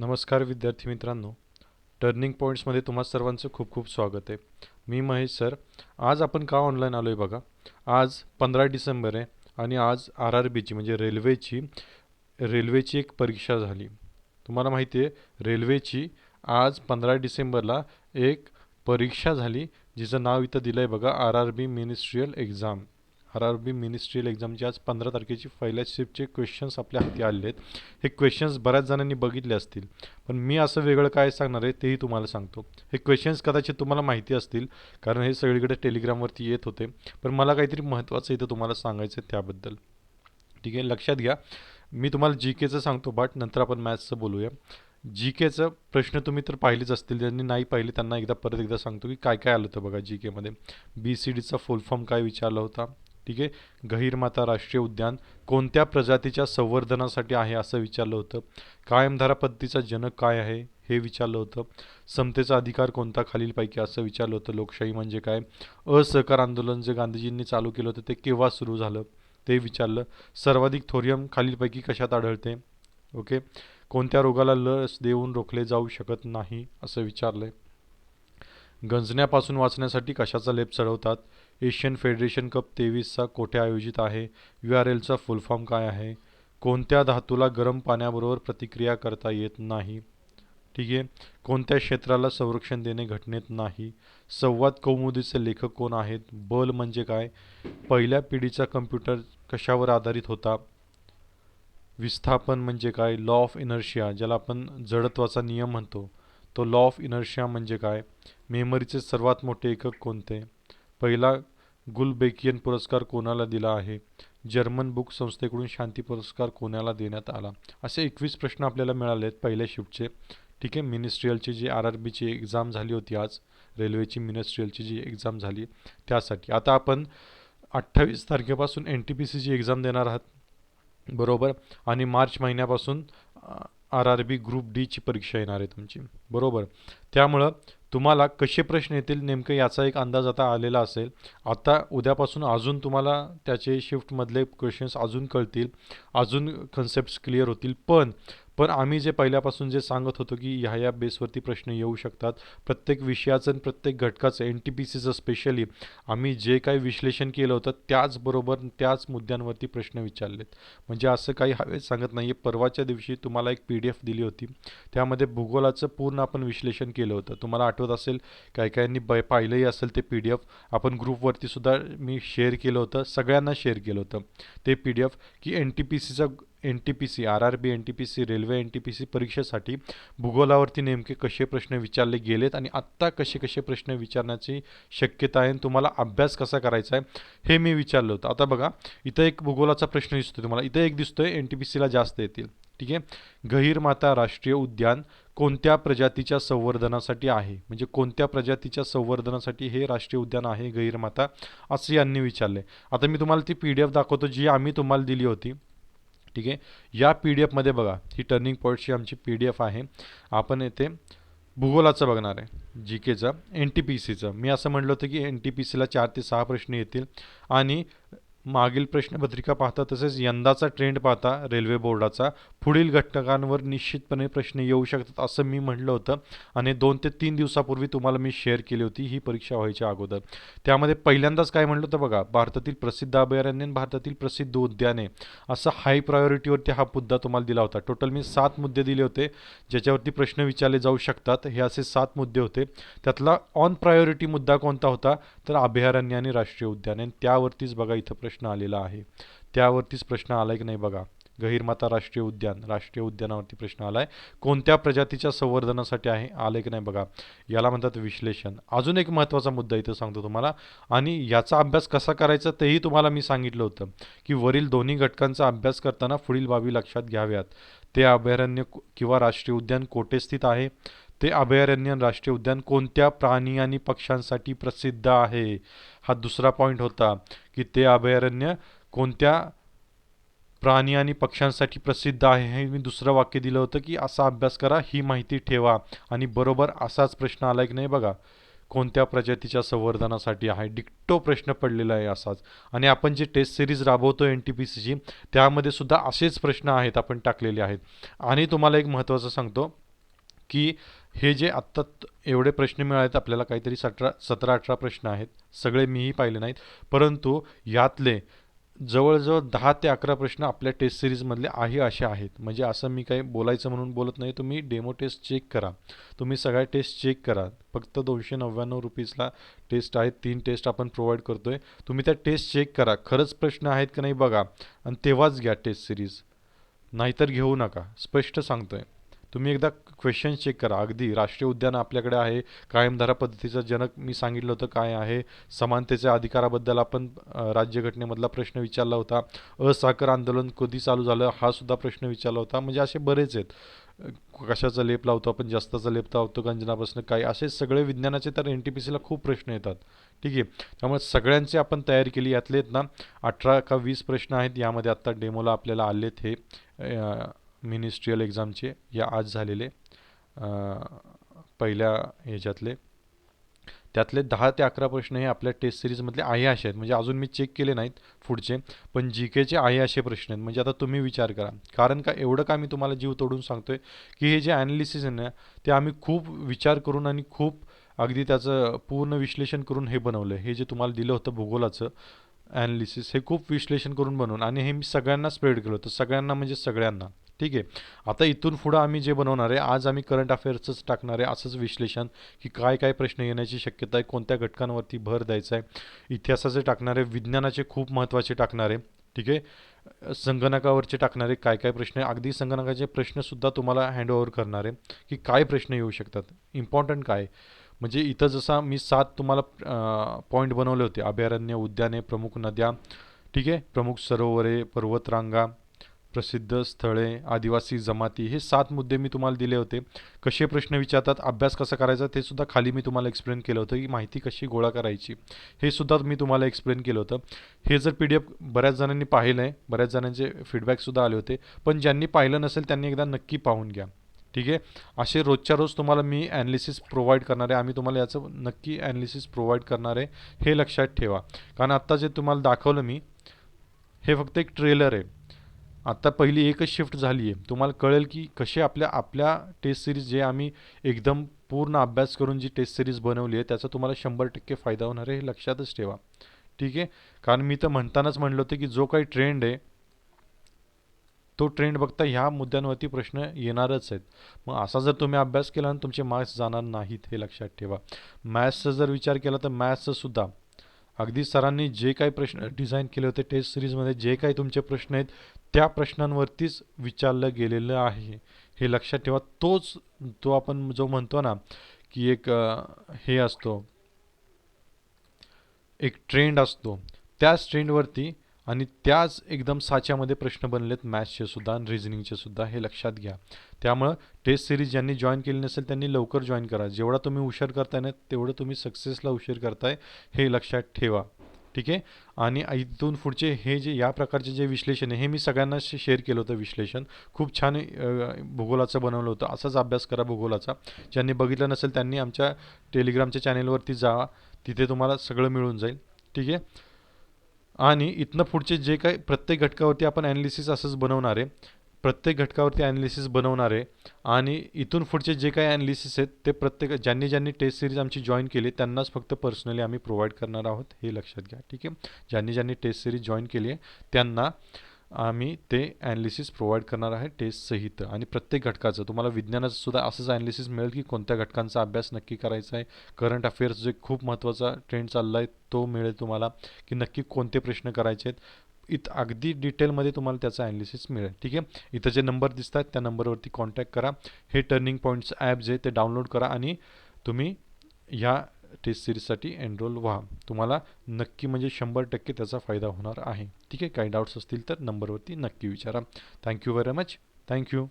नमस्कार विद्यार्थी मित्रांनो, टर्निंग पॉईंट्समध्ये तुम्हा सर्वांचं खूप खूप स्वागत आहे. मी महेश सर. आज आपण का ऑनलाईन आलो आहे बघा. आज 15 डिसेंबर आहे आणि आज RRBची म्हणजे रेल्वेची एक परीक्षा झाली. तुम्हाला माहिती आहे, रेल्वेची आज 15 डिसेंबरला एक परीक्षा झाली, जिचं नाव इथं दिलं आहे बघा, RRB ministerial exam. RRB ministerial एक्झामची आज 15 तारखेची पहिल्या शिफ्टचे क्वेश्चन्स आपल्या हाती आले आहेत. हे क्वेश्चन्स बऱ्याच जणांनी बघितले असतील, पण मी असं वेगळं काय सांगणार आहे तेही तुम्हाला सांगतो. हे क्वेश्चन्स कदाचित तुम्हाला माहिती असतील, कारण हे सगळीकडे टेलिग्रामवरती येत होते, पण मला काहीतरी महत्त्वाचं इथं तुम्हाला सांगायचं आहे त्याबद्दल. ठीक आहे, लक्षात घ्या. मी तुम्हाला जी केचं सांगतो, बट नंतर आपण मॅथ्सचं बोलूया. जी केचं प्रश्न तुम्ही तर पाहिलेच असतील, ज्यांनी नाही पाहिले त्यांना परत एकदा सांगतो की काय काय आलं होतं बघा जी केमध्ये. BCDचा फुल फॉर्म काय विचारला होता. ठीक आहे, गहीरमाता राष्ट्रीय उद्यान कोणत्या प्रजातीच्या संवर्धनासाठी आहे असं विचारलं होतं. कायमधारा पद्धतीचा जनक काय आहे हे विचारलं होतं. समतेचा अधिकार कोणता खालीलपैकी असं विचारलं होतं. लोकशाही म्हणजे काय. असहकार आंदोलन जे गांधीजींनी चालू केलं होतं ते केव्हा सुरू झालं ते विचारलं. सर्वाधिक थोरियम खालीलपैकी कशात आढळते. ओके. कोणत्या रोगाला लस देऊन रोखले जाऊ शकत नाही असं विचारलंय. गंजण्यापासून वाचण्यासाठी कशाचा लेप चढवतात. एशियन फेडरेशन कप 23चा कोठे आयोजित आहे. URLचा फुल फॉर्म काय आहे. कोणत्या धातूला गरम पाण्याबरोबर प्रतिक्रिया करता येत नाही. ठीक आहे. कोणत्या क्षेत्राला संरक्षण देणे घटनेत नाही. संवाद कौमुदीचे लेखक कोण आहेत. बल म्हणजे काय. पहिल्या पिढीचा कम्प्युटर कशावर आधारित होता. विस्थापन म्हणजे काय. लॉ ऑफ इनर्शिया ज्याला आपण जडत्वाचा नियम म्हणतो, तो लॉ ऑफ इनर्शिया म्हणजे काय. मेमरीचे सर्वात मोठे एकक कोणते. पहिला गुलबेकियन पुरस्कार कोणाला दिला आहे. जर्मन बुक संस्थेकडून शांती पुरस्कार कोणाला देण्यात आला. असे 21 प्रश्न आपल्याला मिळाले आहेत पहिल्या शिफ्टचे. ठीक आहे, मिनिस्ट्रियलची जी RRBची एक्झाम झाली होती आज, रेल्वेची मिनिस्ट्रियलची जी एक्झाम झाली त्यासाठी. आता आपण 28 तारखेपासून NTPCची एक्झाम देणार आहात, बरोबर. आणि मार्च महिन्यापासून RRB ग्रुप Dची परीक्षा येणार आहे तुमची, बरोबर. त्यामुळं तुम्हाला कसे प्रश्न येतील नेमकं याचा एक अंदाज आता आलेला असेल. आता उद्यापासून अजून तुम्हाला त्याचे शिफ्टमधले क्वेश्चन्स अजून कळतील, अजून कन्सेप्ट्स क्लिअर होतील. पण आम्ही जे पहिल्यापासून जे सांगत होतो की ह्या बेसवरती प्रश्न येऊ शकतात. प्रत्येक विषयाचं आणि प्रत्येक घटकाचं NTPCचं स्पेशली आम्ही जे काही विश्लेषण केलं होतं त्याचबरोबर त्याच मुद्द्यांवरती प्रश्न विचारलेत. म्हणजे असं काही हवेत सांगत नाही आहे. परवाच्या दिवशी तुम्हाला एक PDF दिली होती, त्यामध्ये भूगोलाचं पूर्ण आपण विश्लेषण केलं होतं. तुम्हाला आठवत असेल, काही काहींनी पाहिलंही असेल ते PDF. आपण ग्रुपवरती सुद्धा मी शेअर केलं होतं, सगळ्यांना शेअर केलं होतं ते PDF की NTPC RRB NTPC railway NTPC परीक्षेसाठी भूगोलावरती नेमके कसे प्रश्न विचारले गेलेत आणि आत्ता कसे कसे प्रश्न विचारण्याची शक्यता आहे, तुम्हाला अभ्यास कसा करायचा आहे हे मी विचारलं होतं. आता बघा, इथं एक भूगोलाचा प्रश्न दिसतोय तुम्हाला, इथं एक दिसतोय NTPCला जास्त येतील. ठीक आहे. गहीरमाता राष्ट्रीय उद्यान कोणत्या प्रजातीच्या संवर्धनासाठी आहे. म्हणजे कोणत्या प्रजातीच्या संवर्धनासाठी हे राष्ट्रीय उद्यान आहे गहीरमाता, असं यांनी विचारले. आता मी तुम्हाला ती PDF दाखवतो जी आम्ही तुम्हाला दिली होती. ठीक आहे. या PDF मध्ये बघा, ही टर्निंग पॉईंटची आमची PDF आहे. आपण येथे भूगोलाचं बघणार आहे, GKचं NTPCचं. मी असं म्हटलं होतं की NTPCला 4 ते 6 प्रश्न येतील आणि मागील प्रश्नपत्रिका पाहता तसेच यंदाचा ट्रेंड पाहता रेल्वे बोर्डाचा पुढील घटकांवर निश्चितपणे प्रश्न येऊ शकतात असं मी म्हटलं होतं. आणि 2 ते 3 दिवसापूर्वी तुम्हाला मी शेअर केली होती ही परीक्षा व्हायच्या अगोदर. त्यामध्ये पहिल्यांदाच काय म्हटलं होतं बघा, भारतातील प्रसिद्ध अभयारण्य आणि भारतातील प्रसिद्ध उद्याने, असं हाय प्रायोरिटीवरती हा मुद्दा तुम्हाला दिला होता. टोटल मी 7 मुद्दे दिले होते ज्याच्यावरती प्रश्न विचारले जाऊ शकतात. हे असे 7 मुद्दे होते. त्यातला ऑन प्रायोरिटी मुद्दा कोणता होता तर अभयारण्य आणि राष्ट्रीय उद्यान, आणि त्यावरतीच बघा इथं प्रश्न आलेला आहे. त्यावरतीच प्रश्न आलाय की नाही बघा. गहीरमाता राष्ट्रीय उद्यानावरती प्रश्न आलाय. कोणत्या प्रजातीच्या संवर्धनासाठी आहे, आलंय की नाही बघा. याला म्हणतात विश्लेषण. अजून एक महत्त्वाचा मुद्दा इथं सांगतो तुम्हाला, आणि याचा अभ्यास कसा करायचा तेही तुम्हाला मी सांगितलं होतं की वरील दोन्ही घटकांचा अभ्यास करताना पुढील बाबी लक्षात घ्याव्यात. ते अभयारण्य किंवा राष्ट्रीय उद्यान कोठे स्थित आहे. ते अभयारण्य राष्ट्रीय उद्यान कोणत्या प्राणी आणि पक्ष्यांसाठी प्रसिद्ध आहे. हा दुसरा पॉईंट होता की ते अभयारण्य कोणत्या प्राणी आणि पक्ष्यांसाठी प्रसिद्ध आहे. हे मी दुसरं वाक्य दिलं होतं की असा अभ्यास करा, ही माहिती ठेवा. आणि बरोबर असाच प्रश्न आलाय की नाही बघा, कोणत्या प्रजातीच्या संवर्धनासाठी आहे. डिक्टो प्रश्न पडलेला आहे असाच. आणि आपण जे टेस्ट सिरीज राबवतो NTPCची त्यामध्ये सुद्धा असेच प्रश्न आहेत आपण टाकलेले आहेत. आणि तुम्हाला एक महत्त्वाचं सांगतो, की हे जे आत्ता एवढे प्रश्न मिळालेत आपल्याला, काहीतरी 17-18 प्रश्न आहेत, सगळे मीही पाहिले नाहीत, परंतु यातले जवळजवळ 10 ते 11 प्रश्न आपल्या टेस्ट सिरीजमधले असे आहेत. म्हणजे असं मी काही बोलायचं म्हणून बोलत नाही, तुम्ही डेमो टेस्ट चेक करा, तुम्ही सगळ्या टेस्ट चेक करा. फक्त 299 रुपीजला टेस्ट आहेत, 3 टेस्ट आपण प्रोव्हाइड करतोय. तुम्ही त्या टेस्ट चेक करा, खरंच प्रश्न आहेत की नाही बघा, आणि तेव्हाच घ्या टेस्ट सिरीज, नाहीतर घेऊ नका, स्पष्ट सांगतोय. तुम्ही एकदा क्वेश्चन चेक करा. अगदी राष्ट्रीय उद्यान आपल्याकडे आहे, कायमधारा पद्धतीचा जनक मी सांगितलं होतं काय आहे, समानतेच्या अधिकाराबद्दल आपण राज्यघटनेमधला प्रश्न विचारला होता, असहकार आंदोलन कधी चालू झालं हा सुद्धा प्रश्न विचारला होता. म्हणजे असे बरेच आहेत. कशाचा लेप लावतो आपण, जास्ताचा लेप लावतो गंजनापासून काय, असे सगळे विज्ञानाचे तर NTPCला खूप प्रश्न येतात. ठीक आहे, त्यामुळे सगळ्यांची आपण तयारी केली. यातले आहेत ना 18 का 20 प्रश्न आहेत यामध्ये आत्ता डेमोला आपल्याला आलेत हे मिनिस्ट्रियल एक्झामचे, या आज झालेले पहिल्या ह्याच्यातले. त्यातले 10 ते 11 प्रश्न हे आपल्या टेस्ट सिरीजमधले आहे असे आहेत. म्हणजे अजून मी चेक केले नाहीत पुढचे, पण GKचे आहे असे प्रश्न आहेत. म्हणजे आता तुम्ही विचार करा, कारण का एवढं का मी तुम्हाला जीव तोडून सांगतोय की हे जे ॲनालिसिस आहे ना ते आम्ही खूप विचार करून आणि खूप अगदी त्याचं पूर्ण विश्लेषण करून हे बनवलं. हे जे तुम्हाला दिलं होतं भूगोलाचं ॲनालिसिस, हे खूप विश्लेषण करून बनवून, आणि हे मी सगळ्यांना स्प्रेड केलं होतं, सगळ्यांना म्हणजे सगळ्यांना. ठीक आहे, आता इथून पुढं आम्ही जे बनवणार आहे, आज आम्ही करंट अफेअर्सच टाकणार आहे, असंच विश्लेषण की काय काय प्रश्न येण्याची शक्यता आहे, कोणत्या घटकांवरती भर द्यायचा आहे, इतिहासाचे टाकणार आहे, विज्ञानाचे खूप महत्त्वाचे टाकणार आहे. ठीक आहे, संगणकावरचे टाकणार आहे काय काय प्रश्न, अगदी संगणकाचे प्रश्नसुद्धा तुम्हाला हँडओव्हर करणार आहे की काय प्रश्न येऊ शकतात, इम्पॉर्टंट काय. म्हणजे इथं जसा मी 7 तुम्हाला पॉईंट बनवले होते, अभयारण्य, उद्याने, प्रमुख नद्या, ठीक आहे, प्रमुख सरोवरे, पर्वतरांगा, प्रसिद्ध स्थळे, आदिवासी जमाती, हे 7 मुद्दे मी तुम्हाला दिले होते. कसे प्रश्न विचारतात, अभ्यास कसा करायचा ते सुद्धा खाली मी तुम्हाला एक्सप्लेन केलं होतं, की माहिती कशी गोळा करायची हे सुद्धा मी तुम्हाला एक्सप्लेन केलं होतं. हे जर PDF बऱ्याच जणांनी पाहिलं आहे, बऱ्याच जणांचे फीडबॅकसुद्धा आले होते, पण ज्यांनी पाहिलं नसेल त्यांनी एकदा नक्की पाहून घ्या. ठीक आहे, असे रोजच्या रोज तुम्हाला मी ॲनालिसिस प्रोव्हाइड करणार आहे, आम्ही तुम्हाला याचं नक्की ॲनालिसिस प्रोव्हाइड करणार आहे, हे लक्षात ठेवा. कारण आत्ता जे तुम्हाला दाखवलं मी, हे फक्त एक ट्रेलर आहे. आता पहिली एकच शिफ्ट झाली आहे, तुम्हाला कळेल की कसे आपल्या आपल्या टेस्ट सिरीज जे आम्ही एकदम पूर्ण अभ्यास करून जी टेस्ट सिरीज बनवली आहे त्याचा तुम्हाला 100% फायदा होणार आहे, हे लक्षातच ठेवा. ठीक आहे, कारण मी तर म्हणतानाच म्हणलं होतं की जो काही ट्रेंड आहे तो ट्रेंड बघता ह्या मुद्द्यांवरती प्रश्न येणारच आहेत. मग असा जर तुम्ही अभ्यास केला आणि तुमचे मार्क्स जाणार नाहीत, हे लक्षात ठेवा. मॅथ्सचा जर विचार केला तर मॅथ्सचं सुद्धा अगदी सरांनी जे काही प्रश्न डिझाईन केले होते टेस्ट सिरीजमध्ये, जे काही तुमचे प्रश्न आहेत त्या प्रश्नांवरतीच विचारलं गेलेलं आहे, हे लक्षात ठेवा. तो आपण जो म्हणतो ना की एक हे असतो, एक ट्रेंड असतो, त्याच ट्रेंडवरती आणि त्याच एकदम साच्यामध्ये प्रश्न बनलेत मॅथ्सचे सुद्धा आणि रिझनिंगचे सुद्धा, हे लक्षात घ्या. त्यामुळं टेस्ट सिरीज ज्यांनी जॉईन केली नसेल त्यांनी लवकर जॉईन करा. जेवढा तुम्ही उशीर करताय ना तेवढं तुम्ही सक्सेसला उशीर करताय, हे लक्षात ठेवा. ठीक आहे, आणि इथून पुढचे हे जे या प्रकारचे जे विश्लेषण आहे हे मी सगळ्यांना शेअर केलं होतं. विश्लेषण खूप छान भूगोलाचं बनवलं होतं. असाच अभ्यास करा भूगोलाचा. ज्यांनी बघितलं नसेल त्यांनी आमच्या टेलिग्रामच्या चॅनेलवरती जा, तिथे तुम्हाला सगळं मिळून जाईल. ठीक आहे, आणि इथनं पुढचे जे काही प्रत्येक घटकावरती आपण ॲनालिसिस असंच बनवणार आहे, प्रत्येक घटकावरती ॲनालिसिस बनवणार आहे. आणि इथून पुढचे जे काही ॲनालिसिस आहेत ते प्रत्येक ज्यांनी ज्यांनी टेस्ट सिरीज आमची जॉईन केली त्यांनाच फक्त पर्सनली आम्ही प्रोव्हाइड करणार आहोत, हे लक्षात घ्या. ठीक आहे, ज्यांनी ज्यांनी टेस्ट सिरीज जॉईन केली आहे त्यांना आम्ही ते ॲनालिसिस प्रोव्हाइड करणार आहे टेस्ट सहित. आणि प्रत्येक घटकाचं तुम्हाला विज्ञानाचं सुद्धा असंच ॲनालिसिस मिळेल की कोणत्या घटकांचा अभ्यास नक्की करायचा आहे. करंट अफेअर्स जे खूप महत्त्वाचा ट्रेंड चालला आहे तो मिळेल तुम्हाला, की नक्की कोणते प्रश्न करायचे आहेत. अगदी डिटेलमध्ये तुम्हाला त्याचा ॲनालिसिस मिळेल. ठीक आहे, इथं जे नंबर दिसत आहेत त्या नंबरवरती कॉन्टॅक्ट करा. हे टर्निंग पॉईंट्स ॲप जे ते डाउनलोड करा आणि तुम्ही ह्या टेस्ट सिरीजसाठी एनरोल व्हा. तुम्हाला नक्की म्हणजे 100% त्याचा फायदा होणार आहे. ठीक आहे, काही डाऊट्स असतील तर नंबरवरती नक्की विचारा. Thank you very much. थँक्यू.